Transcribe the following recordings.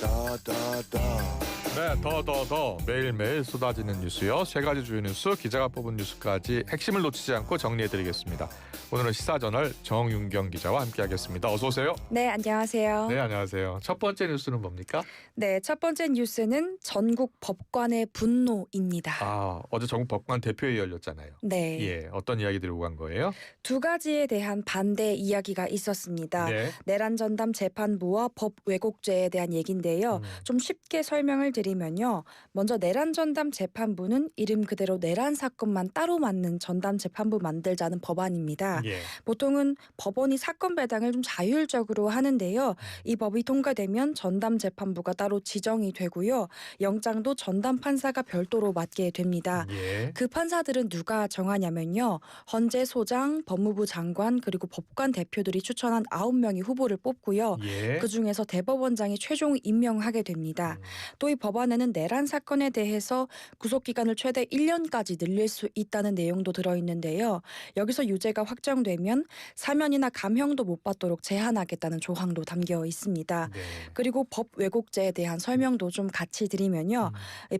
네, 더 매일매일 쏟아지는 뉴스요. 세 가지 주요 뉴스, 기자가 뽑은 뉴스까지 핵심을 놓치지 않고 정리해드리겠습니다. 오늘은 시사저널 정윤경 기자와 함께하겠습니다. 어서 오세요. 네, 안녕하세요. 네, 안녕하세요. 첫 번째 뉴스는 뭡니까? 네, 첫 번째 뉴스는 전국 법관의 분노입니다. 어제 전국 법관 대표회의 열렸잖아요. 네, 예, 어떤 이야기들이 오간 거예요? 두 가지에 대한 반대 이야기가 있었습니다. 네. 내란 전담 재판부와 법 왜곡죄에 대한 얘기인데요. 좀 쉽게 설명을 드리면요. 먼저 내란 전담 재판부는 이름 그대로 내란 사건만 따로 맞는 전담 재판부 만들자는 법안입니다. 예. 보통은 법원이 사건 배당을 좀 자율적으로 하는데요. 이 법이 통과되면 전담 재판부가 따로 지정이 되고요. 영장도 전담 판사가 별도로 맡게 됩니다. 예. 그 판사들은 누가 정하냐면요. 헌재 소장, 법무부 장관 그리고 법관 대표들이 추천한 9명의 후보를 뽑고요. 예. 그중에서 대법원장이 최종 임명하게 됩니다. 또 이 법안에는 내란 사건에 대해서 구속기간을 최대 1년까지 늘릴 수 있다는 내용도 들어있는데요. 여기서 유죄가 확정되면 사면이나 감형도 못 받도록 제한하겠다는 조항도 담겨 있습니다. 네. 그리고 법 왜곡죄에 대한 설명도 좀 같이 드리면요.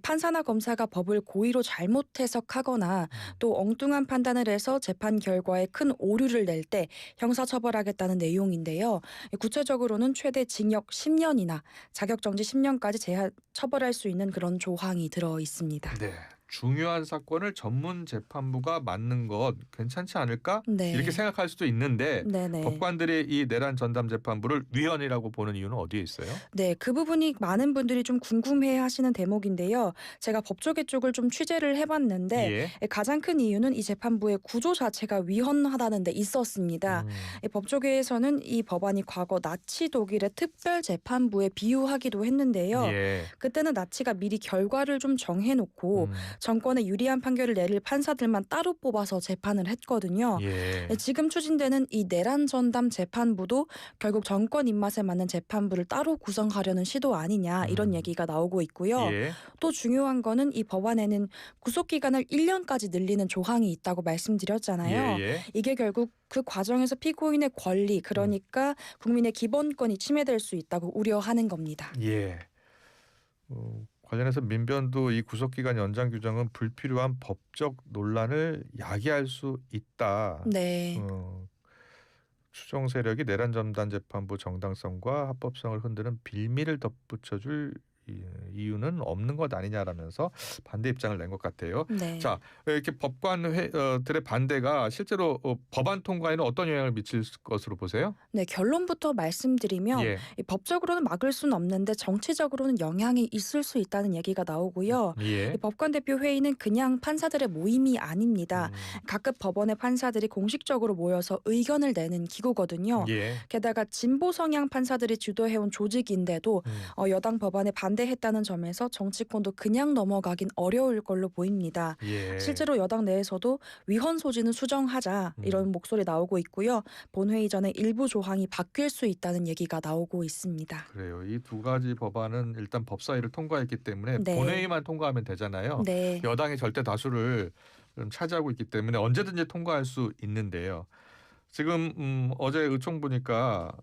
판사나 검사가 법을 고의로 잘못 해석하거나 또 엉뚱한 판단을 해서 재판 결과에 큰 오류를 낼 때 형사처벌하겠다는 내용인데요. 구체적으로는 최대 징역 10년이나 자격정지 10년까지 처벌할 수 있는 그런 조항이 들어 있습니다. 네. 중요한 사건을 전문 재판부가 맡는 것 괜찮지 않을까? 네. 이렇게 생각할 수도 있는데 네네. 법관들이 이 내란 전담 재판부를 위헌이라고 보는 이유는 어디에 있어요? 네, 그 부분이 많은 분들이 좀 궁금해하시는 대목인데요. 제가 법조계 쪽을 좀 취재를 해봤는데 예. 가장 큰 이유는 이 재판부의 구조 자체가 위헌하다는 데 있었습니다. 법조계에서는 이 법안이 과거 나치 독일의 특별 재판부에 비유하기도 했는데요. 예. 그때는 나치가 미리 결과를 좀 정해놓고 정권에 유리한 판결을 내릴 판사들만 따로 뽑아서 재판을 했거든요. 예. 지금 추진되는 이 내란 전담 재판부도 결국 정권 입맛에 맞는 재판부를 따로 구성하려는 시도 아니냐 이런 얘기가 나오고 있고요. 예. 또 중요한 거는 이 법안에는 구속기간을 1년까지 늘리는 조항이 있다고 말씀드렸잖아요. 예. 이게 결국 그 과정에서 피고인의 권리 그러니까 국민의 기본권이 침해될 수 있다고 우려하는 겁니다. 예. 관련해서 민변도 이 구속기간 연장 규정은 불필요한 법적 논란을 야기할 수 있다. 네. 추종 세력이 내란 전담 재판부 정당성과 합법성을 흔드는 빌미를 덧붙여줄 이유는 없는 것 아니냐라면서 반대 입장을 낸 것 같아요. 네. 자, 이렇게 법관들의 반대가 실제로 법안 통과에는 어떤 영향을 미칠 것으로 보세요? 네, 결론부터 말씀드리면 예. 이 법적으로는 막을 수는 없는데 정치적으로는 영향이 있을 수 있다는 얘기가 나오고요. 예. 이 법관 대표 회의는 그냥 판사들의 모임이 아닙니다. 각급 법원의 판사들이 공식적으로 모여서 의견을 내는 기구거든요. 예. 게다가 진보 성향 판사들이 주도해온 조직인데도 여당 법안에 반대했다는 점에서 정치권도 그냥 넘어가긴 어려울 걸로 보입니다. 예. 실제로 여당 내에서도 위헌 소지는 수정하자 이런 목소리 나오고 있고요. 본회의 전에 일부 조항이 바뀔 수 있다는 얘기가 나오고 있습니다. 그래요. 이 두 가지 법안은 일단 법사위를 통과했기 때문에 네. 본회의만 통과하면 되잖아요. 네. 여당이 절대 다수를 차지하고 있기 때문에 언제든지 통과할 수 있는데요. 지금 어제 의총 보니까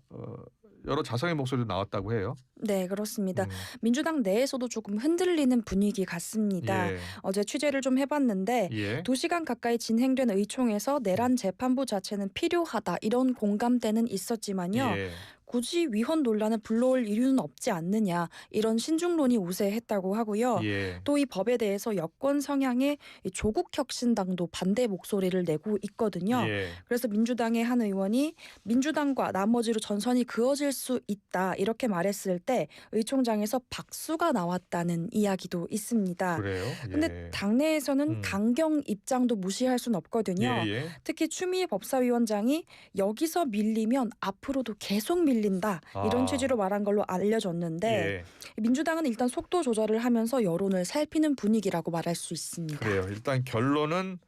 여러 자성의 목소리도 나왔다고 해요. 네, 그렇습니다. 민주당 내에서도 조금 흔들리는 분위기 같습니다. 예. 어제 취재를 좀 해봤는데 예. 2시간 가까이 진행된 의총에서 내란 재판부 자체는 필요하다 이런 공감대는 있었지만요. 예. 굳이 위헌 논란을 불러올 이유는 없지 않느냐 이런 신중론이 우세했다고 하고요. 예. 또 이 법에 대해서 여권 성향의 조국혁신당도 반대 목소리를 내고 있거든요. 예. 그래서 민주당의 한 의원이 민주당과 나머지로 전선이 그어질 수 있다 이렇게 말했을 때 의총장에서 박수가 나왔다는 이야기도 있습니다. 그래요? 근데 예. 당내에서는 강경 입장도 무시할 수는 없거든요. 예. 예. 특히 추미애 법사위원장이 여기서 밀리면 앞으로도 계속 밀린다 이런 취지로 말한 걸로 알려졌는데 예. 민주당은 일단 속도 조절을 하면서 여론을 살피는 분위기라고 말할 수 있습니다. 그래요. 일단 결론은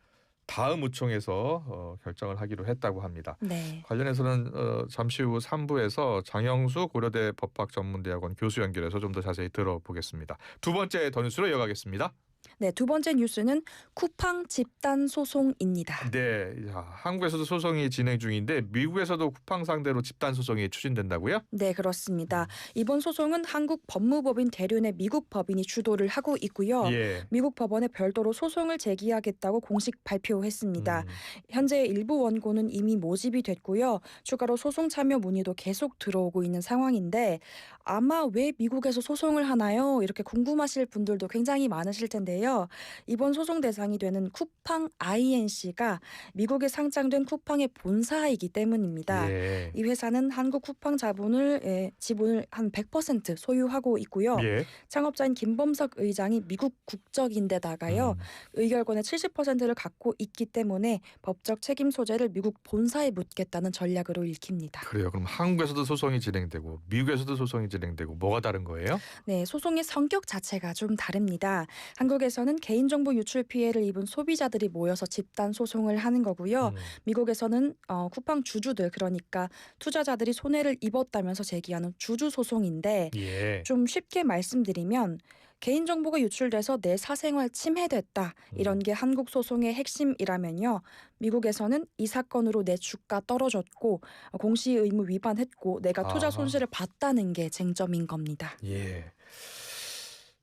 다음 의총에서 결정을 하기로 했다고 합니다. 네. 관련해서는 잠시 후 3부에서 장영수 고려대 법학전문대학원 교수 연결해서 좀 더 자세히 들어보겠습니다. 두 번째 더 뉴스로 이어가겠습니다. 네, 두 번째 뉴스는 쿠팡 집단 소송입니다. 네, 야, 한국에서도 소송이 진행 중인데 미국에서도 쿠팡 상대로 집단 소송이 추진된다고요? 네, 그렇습니다. 이번 소송은 한국 법무법인 대륜의 미국 법인이 주도를 하고 있고요. 예. 미국 법원에 별도로 소송을 제기하겠다고 공식 발표했습니다. 음, 현재 일부 원고는 이미 모집이 됐고요. 추가로 소송 참여 문의도 계속 들어오고 있는 상황인데 아마 왜 미국에서 소송을 하나요? 이렇게 궁금하실 분들도 굉장히 많으실 텐데요. 이번 소송 대상이 되는 쿠팡 INC가 미국에 상장된 쿠팡의 본사이기 때문입니다. 예. 이 회사는 한국 쿠팡 지분을 한 100% 소유하고 있고요. 예. 창업자인 김범석 의장이 미국 국적인데다가요. 음, 의결권의 70%를 갖고 있기 때문에 법적 책임 소재를 미국 본사에 묻겠다는 전략으로 읽힙니다. 그래요. 그럼 한국에서도 소송이 진행되고 미국에서도 소송이 진행되고 뭐가 다른 거예요? 네, 소송의 성격 자체가 좀 다릅니다. 한국에서는 개인정보 유출 피해를 입은 소비자들이 모여서 집단 소송을 하는 거고요. 음, 미국에서는 쿠팡 주주들 그러니까 투자자들이 손해를 입었다면서 제기하는 주주 소송인데 예. 좀 쉽게 말씀드리면 개인정보가 유출돼서 내 사생활 침해됐다 이런 게 한국 소송의 핵심이라면요. 미국에서는 이 사건으로 내 주가 떨어졌고 공시 의무 위반했고 내가 투자 아, 손실을 봤다는 게 쟁점인 겁니다. 예.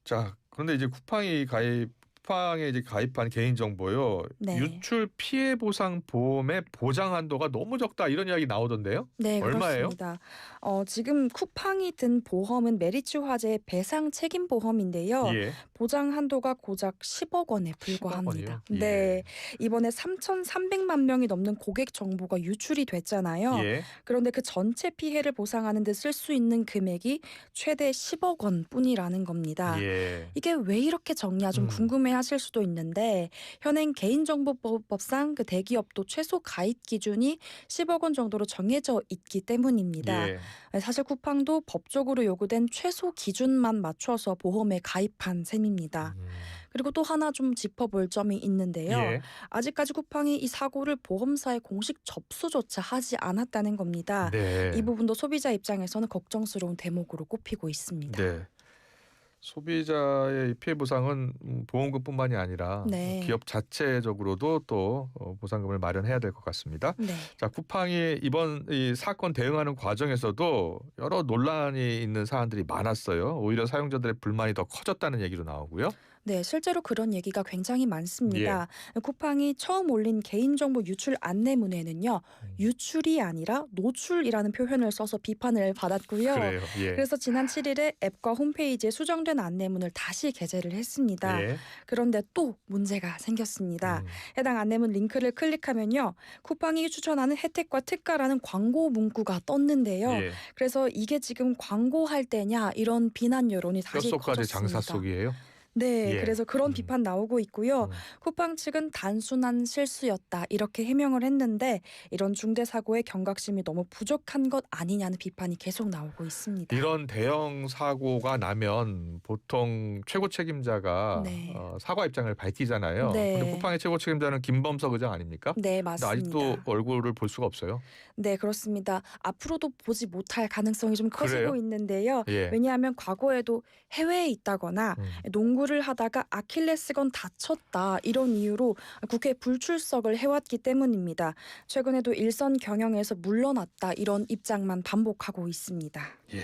자, 그런데 이제 쿠팡에 이제 가입한 개인 정보요. 네. 유출 피해 보상 보험의 보장 한도가 너무 적다 이런 이야기 나오던데요. 네, 얼마예요? 그렇습니다. 지금 쿠팡이 든 보험은 메리츠 화재의 배상 책임 보험인데요. 예. 보장 한도가 고작 10억 원에 10억 원이요? 불과합니다. 예. 네, 이번에 3,300만 명이 넘는 고객 정보가 유출이 됐잖아요. 예. 그런데 그 전체 피해를 보상하는 데 쓸 수 있는 금액이 최대 10억 원뿐이라는 겁니다. 예. 이게 왜 이렇게 적냐 좀 음. 궁금해하실 수도 있는데 현행 개인정보법상 그 대기업도 최소 가입 기준이 10억 원 정도로 정해져 있기 때문입니다. 예. 사실 쿠팡도 법적으로 요구된 최소 기준만 맞춰서 보험에 가입한 셈입니다. 음. 그리고 또 하나 좀 짚어볼 점이 있는데요. 예. 아직까지 쿠팡이 이 사고를 보험사에 공식 접수조차 하지 않았다는 겁니다. 네. 이 부분도 소비자 입장에서는 걱정스러운 대목으로 꼽히고 있습니다. 네. 소비자의 피해 보상은 보험금뿐만이 아니라 네. 기업 자체적으로도 또 보상금을 마련해야 될 것 같습니다. 네. 자, 쿠팡이 이번 이 사건 대응하는 과정에서도 여러 논란이 있는 사안들이 많았어요. 오히려 사용자들의 불만이 더 커졌다는 얘기도 나오고요. 네, 실제로 그런 얘기가 굉장히 많습니다. 쿠팡이 처음 올린 개인정보 유출 안내문에는요, 유출이 아니라 노출이라는 표현을 써서 비판을 받았고요. 그래요. 예. 그래서 지난 7일에 앱과 홈페이지에 수정된 안내문을 다시 게재를 했습니다. 예. 그런데 또 문제가 생겼습니다. 음. 해당 안내문 링크를 클릭하면요, 쿠팡이 추천하는 혜택과 특가라는 광고 문구가 떴는데요. 예. 그래서 이게 지금 광고할 때냐 이런 비난 여론이 다시 뼛속까지 커졌습니다. 장사 속이에요. 네, 예. 그래서 그런 비판 나오고 있고요. 음. 쿠팡 측은 단순한 실수였다 이렇게 해명을 했는데 이런 중대 사고의 경각심이 너무 부족한 것 아니냐는 비판이 계속 나오고 있습니다. 이런 대형 사고가 나면 보통 최고 책임자가 네. 사과 입장을 밝히잖아요. 네. 근데 쿠팡의 최고 책임자는 김범석 의장 아닙니까? 네, 근데 맞습니다. 아직도 얼굴을 볼 수가 없어요. 네, 그렇습니다. 앞으로도 보지 못할 가능성이 좀 커지고 그래요? 있는데요. 예. 왜냐하면 과거에도 해외에 있다거나 농구를 하다가 아킬레스건 다쳤다 이런 이유로 국회 불출석을 해왔기 때문입니다. 최근에도 일선 경영에서 물러났다 이런 입장만 반복하고 있습니다. 예.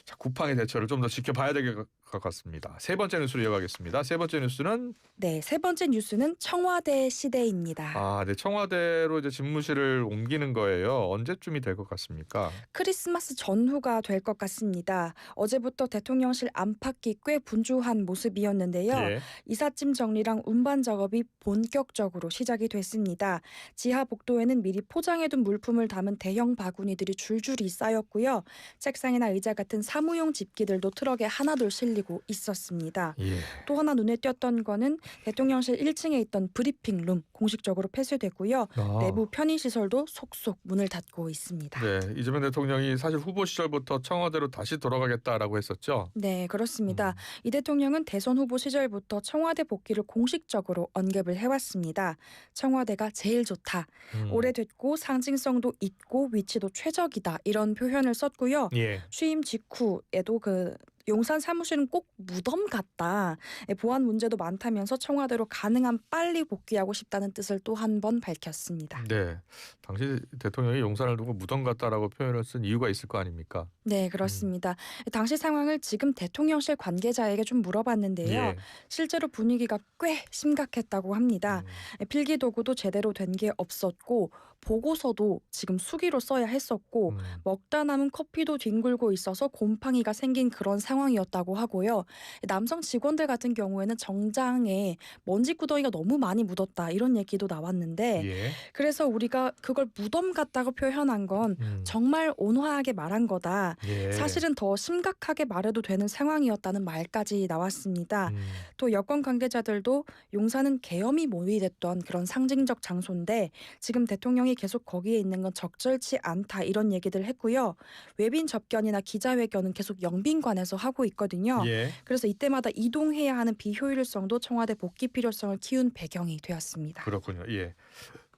자, 쿠팡의 대처를 좀 더 지켜봐야 될 것 같습니다. 세 번째 뉴스로 이어가겠습니다. 세 번째 뉴스는 네, 세 번째 뉴스는 청와대 시대입니다. 네, 청와대로 이제 집무실을 옮기는 거예요. 언제쯤이 될 것 같습니까? 크리스마스 전후가 될 것 같습니다. 어제부터 대통령실 안팎이 꽤 분주한 모습이었는데요. 예. 이삿짐 정리랑 운반 작업이 본격적으로 시작이 됐습니다. 지하 복도에는 미리 포장해둔 물품을 담은 대형 바구니들이 줄줄이 쌓였고요. 책상이나 의자 같은 사무용 집기들도 트럭에 하나둘 실리고 있었습니다. 예. 또 하나 눈에 띄었던 거는 대통령실 1층에 있던 브리핑룸 공식적으로 폐쇄됐고요. 내부 편의시설도 속속 문을 닫고 있습니다. 네, 이재명 대통령이 사실 후보 시절부터 청와대로 다시 돌아가겠다라고 했었죠. 네, 그렇습니다. 이 대통령은 대선 후보 시절부터 청와대 복귀를 공식적으로 언급을 해왔습니다. 청와대가 제일 좋다. 오래됐고 상징성도 있고 위치도 최적이다. 이런 표현을 썼고요. 예. 취임 직후에도 그 용산 사무실은 꼭 무덤 같다. 보안 문제도 많다면서 청와대로 가능한 빨리 복귀하고 싶다는 뜻을 또 한 번 밝혔습니다. 네, 당시 대통령이 용산을 두고 무덤 같다라고 표현을 쓴 이유가 있을 거 아닙니까? 네, 그렇습니다. 당시 상황을 지금 대통령실 관계자에게 좀 물어봤는데요. 예. 실제로 분위기가 꽤 심각했다고 합니다. 필기 도구도 제대로 된 게 없었고 보고서도 지금 수기로 써야 했었고 먹다 남은 커피도 뒹굴고 있어서 곰팡이가 생긴 그런 상황이었다고 하고요. 남성 직원들 같은 경우에는 정장에 먼지 구덩이가 너무 많이 묻었다 이런 얘기도 나왔는데 예. 그래서 우리가 그걸 무덤 같다고 표현한 건 음. 정말 온화하게 말한 거다. 예. 사실은 더 심각하게 말해도 되는 상황이었다는 말까지 나왔습니다. 음. 또 여권 관계자들도 용산은 계엄이 모의됐던 그런 상징적 장소인데 지금 대통령이 계속 거기에 있는 건 적절치 않다 이런 얘기들 했고요. 외빈 접견이나 기자회견은 계속 영빈관에서 하고 있거든요. 예. 그래서 이때마다 이동해야 하는 비효율성도 청와대 복귀 필요성을 키운 배경이 되었습니다. 그렇군요. 예.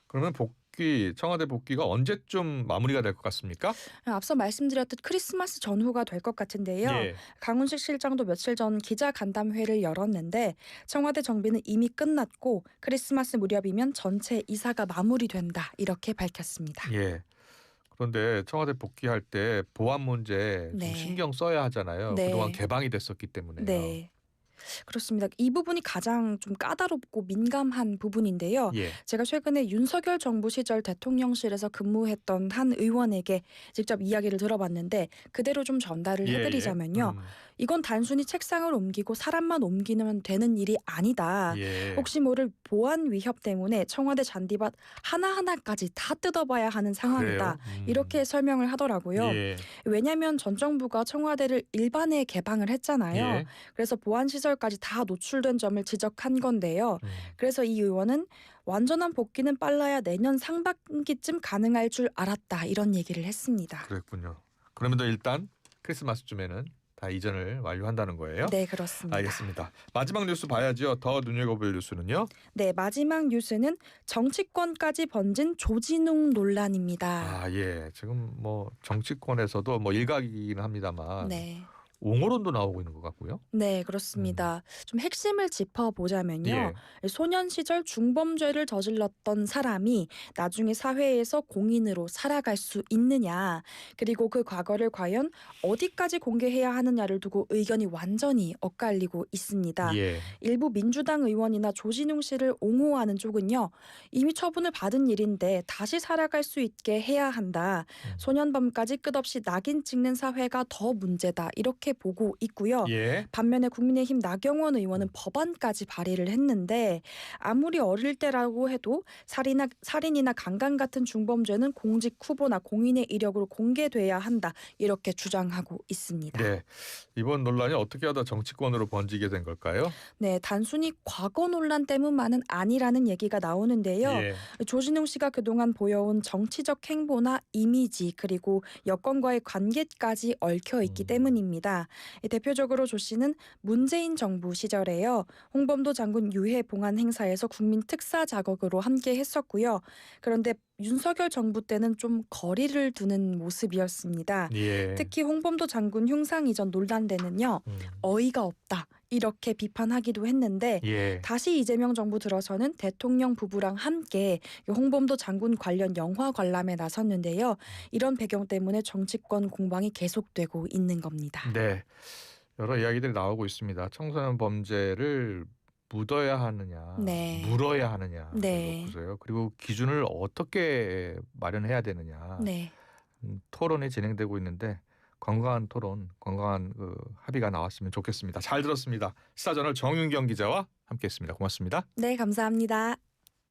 그러면 청와대 복귀가 언제쯤 마무리가 될 것 같습니까? 앞서 말씀드렸듯 크리스마스 전후가 될 것 같은데요. 예. 강훈식 실장도 며칠 전 기자간담회를 열었는데 청와대 정비는 이미 끝났고 크리스마스 무렵이면 전체 이사가 마무리된다 이렇게 밝혔습니다. 예. 그런데 청와대 복귀할 때 보안 문제 좀 네. 신경 써야 하잖아요. 네. 그동안 개방이 됐었기 때문에요. 네. 그렇습니다. 이 부분이 가장 좀 까다롭고 민감한 부분인데요. 예. 제가 최근에 윤석열 정부 시절 대통령실에서 근무했던 한 의원에게 직접 이야기를 들어봤는데 그대로 좀 전달을 예, 해드리자면요. 이건 단순히 책상을 옮기고 사람만 옮기면 되는 일이 아니다. 예. 혹시 모를 보안 위협 때문에 청와대 잔디밭 하나하나까지 다 뜯어봐야 하는 상황이다. 그래요? 이렇게 설명을 하더라고요. 예. 왜냐하면 전 정부가 청와대를 일반에 개방을 했잖아요. 예. 그래서 보안 시설까지 다 노출된 점을 지적한 건데요. 그래서 이 의원은 완전한 복귀는 빨라야 내년 상반기쯤 가능할 줄 알았다. 이런 얘기를 했습니다. 그랬군요. 그러면 일단 크리스마스쯤에는 다 이전을 완료한다는 거예요? 네, 그렇습니다. 알겠습니다. 마지막 뉴스 봐야죠. 더 눈여겨볼 뉴스는요? 네, 마지막 뉴스는 정치권까지 번진 조진웅 논란입니다. 아, 예. 지금 뭐 정치권에서도 뭐 일각이긴 합니다만 네. 옹호론도 나오고 있는 것 같고요. 네, 그렇습니다. 좀 핵심을 짚어보자면요. 예. 소년 시절 중범죄를 저질렀던 사람이 나중에 사회에서 공인으로 살아갈 수 있느냐, 그리고 그 과거를 과연 어디까지 공개해야 하느냐를 두고 의견이 완전히 엇갈리고 있습니다. 예. 일부 민주당 의원이나 조진웅 씨를 옹호하는 쪽은요. 이미 처분을 받은 일인데 다시 살아갈 수 있게 해야 한다. 소년범까지 끝없이 낙인 찍는 사회가 더 문제다. 이렇게 보고 있고요. 예. 반면에 국민의힘 나경원 의원은 법안까지 발의를 했는데 아무리 어릴 때라고 해도 살인이나 강간 같은 중범죄는 공직 후보나 공인의 이력으로 공개돼야 한다. 이렇게 주장하고 있습니다. 네. 이번 논란이 어떻게 하다 정치권으로 번지게 된 걸까요? 네, 단순히 과거 논란 때문만은 아니라는 얘기가 나오는데요. 예. 조진웅 씨가 그동안 보여온 정치적 행보나 이미지 그리고 여권과의 관계까지 얽혀 있기 때문입니다. 대표적으로 조 씨는 문재인 정부 시절에요. 홍범도 장군 유해 봉안 행사에서 국민 특사 자격으로 함께 했었고요. 그런데 윤석열 정부 때는 좀 거리를 두는 모습이었습니다. 예. 특히 홍범도 장군 흉상 이전 논란 때는요. 어이가 없다. 이렇게 비판하기도 했는데 예. 다시 이재명 정부 들어서는 대통령 부부랑 함께 홍범도 장군 관련 영화 관람에 나섰는데요. 이런 배경 때문에 정치권 공방이 계속되고 있는 겁니다. 네. 여러 이야기들이 나오고 있습니다. 청소년 범죄를 묻어야 하느냐, 네. 물어야 하느냐, 네. 보세요. 그리고 기준을 어떻게 마련해야 되느냐, 네. 토론이 진행되고 있는데 건강한 토론, 건강한 합의가 나왔으면 좋겠습니다. 잘 들었습니다. 시사저널 정윤경 기자와 함께했습니다. 고맙습니다. 네, 감사합니다.